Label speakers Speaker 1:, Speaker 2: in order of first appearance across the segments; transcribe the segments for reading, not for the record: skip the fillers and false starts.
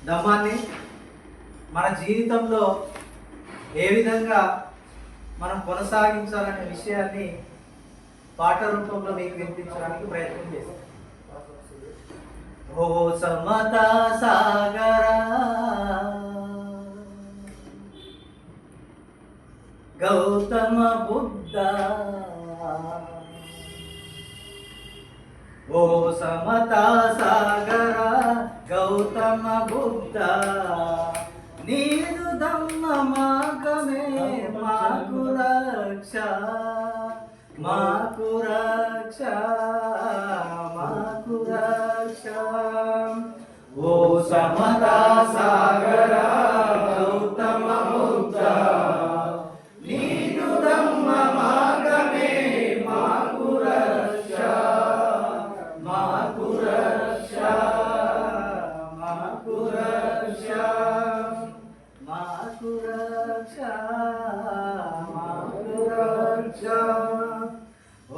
Speaker 1: ధమ్మాన్ని మన జీవితంలో ఏ విధంగా మనం కొనసాగించాలనే విషయాన్ని పాట రూపంలో మీకు వినిపించడానికి ప్రయత్నం చేస్తాం. ఓ సమతా సాగరా గౌతమ బుద్ధ, ఓ సమతా సాగరా గౌతమ బుద్ధ, నీదు ధమ్మ మార్గమే మాకు రక్ష, మాకు రక్ష, మాకు రక్ష. ఓ సమతా సాగరా గౌతమ బుద్ధ, నీదు ధమ్మ మార్గమే మాకు రక్ష, మాకు రక్ష, మాకు రక్ష, మాకు రక్ష, మాకు రక్ష.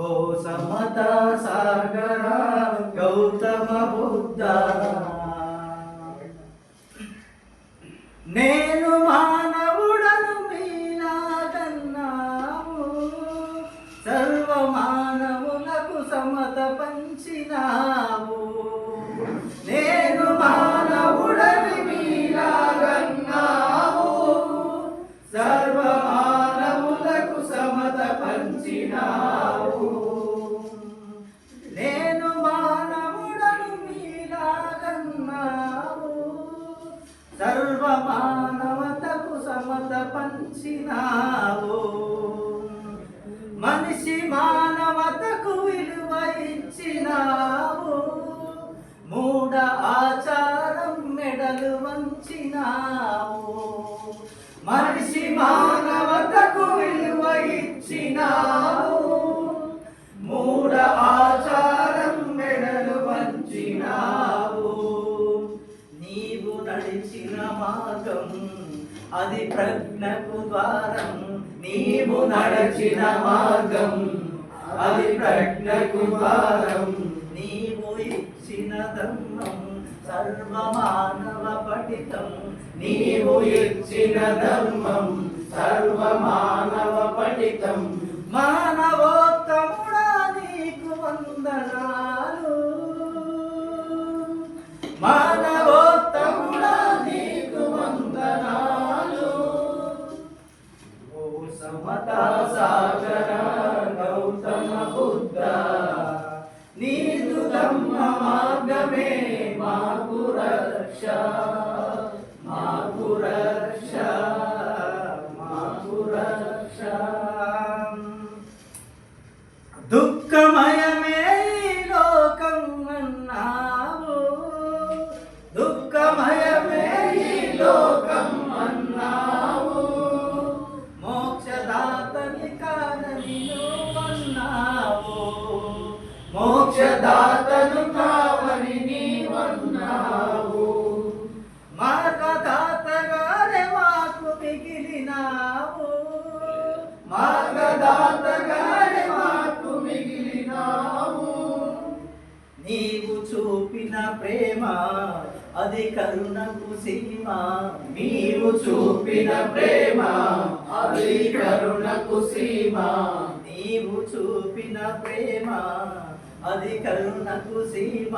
Speaker 1: ఓ సమతా సాగరా గౌతమ బుద్ధ, నేను మానవుడను మీలాగన్నావు, సర్వ మానవులకు సమత పంచినావు. నేను మానవుడని మీలాగన్నావు, సర్వ మానవులకు సమత పంచినావు. నేను మానవుడను మీలాగన్నావు, సర్వ మానవతకు సమత పంచినావు. మనిషి మానవతకు విలువ ఇచ్చినావు, మూఢ ఆచారం మెడలు వంచినావు. మనిషి మానవతకు విలువ ఇచ్చినావు, మూఢ ఆచారం మెడలు వంచినావు. నీవు నడిచిన మార్గం అది ప్రజ్ఞకు ద్వారం, నీవు నడిచిన మార్గం అది ప్రజ్ఞకు ద్వారం. నీవు ఇచ్చిన ధర్మం సర్వమానవ పఠితం, నీవు ఇచ్చిన ధర్మం సర్వమానవ పఠితం. మానవోత్తముడా నీకు వందనాలు, మానవోత్తముడా నీకు వందనాలు. ఓ సమతా సాగరా గౌతమ బుద్ధ, నీదు ధమ్మ మార్గమే మాకు రక్ష, మాకు రక్ష, మాకు రక్ష. దుఃఖమయమే ఈ లోకం అన్నావు, దుఃఖమయమే ఈ లోకం అన్నావు. మోక్షదాతని కాదని నువ్వన్నావు, మోక్షదాతను కావని నీవన్నావు. మార్గదాతగానే మాకు మిగిలినావు, మార్గదాతగానే మాకు మిగిలినావు. నీవు చూపిన ప్రేమ అది కరుణకు సీమ, నీవు చూపిన ప్రేమ అది కరుణకు సీమ. నీవు చూపిన ప్రేమ అది కరుణకు సీమ.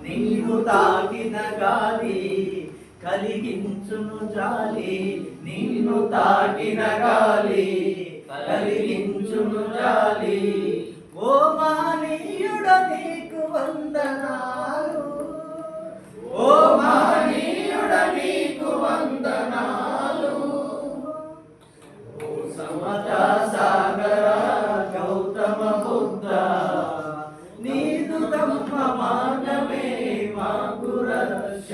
Speaker 1: నీవు తాకిన గాలి కలిగించును జాలి, నిన్ను తాకిన గాలి కలిగించును జాలి. ఓ మానీయుడ నీకు వందనాలు, ఓ మానీయుడ నీకు వందనాలు. ఓ సమతా సాగరా గౌతమ బుద్ధ, నీదు ధమ్మ మార్గమే మాకు రక్ష,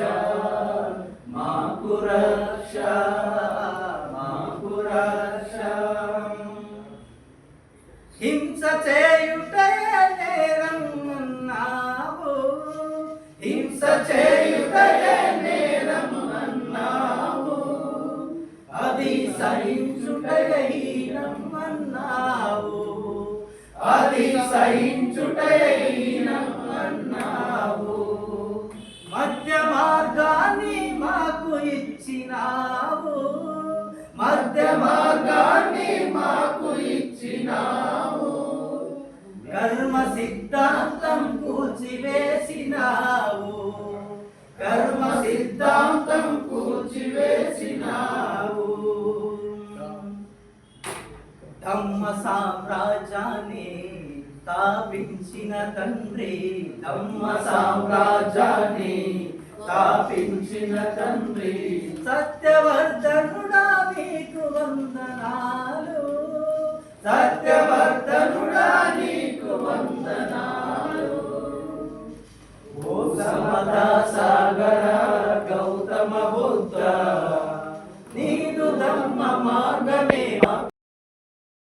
Speaker 1: మాకు రక్ష, మాకు రక్ష. హింస చేయుటే నేరం అన్నావు, హింస చేయుటే నేరం అన్నావు. అది సహించుటే హీనం అన్నావు, అది సహించుటే హీనం అన్నావు. మధ్య మార్గాన్ని మాకు స్థాపించిన తండ్రి ధమ్మ సామ్రాజ్యాన్ని స్థాపించిన తండ్రి సత్యవర్ధనుడా నీకు వందనాలు సత్యవర్ధ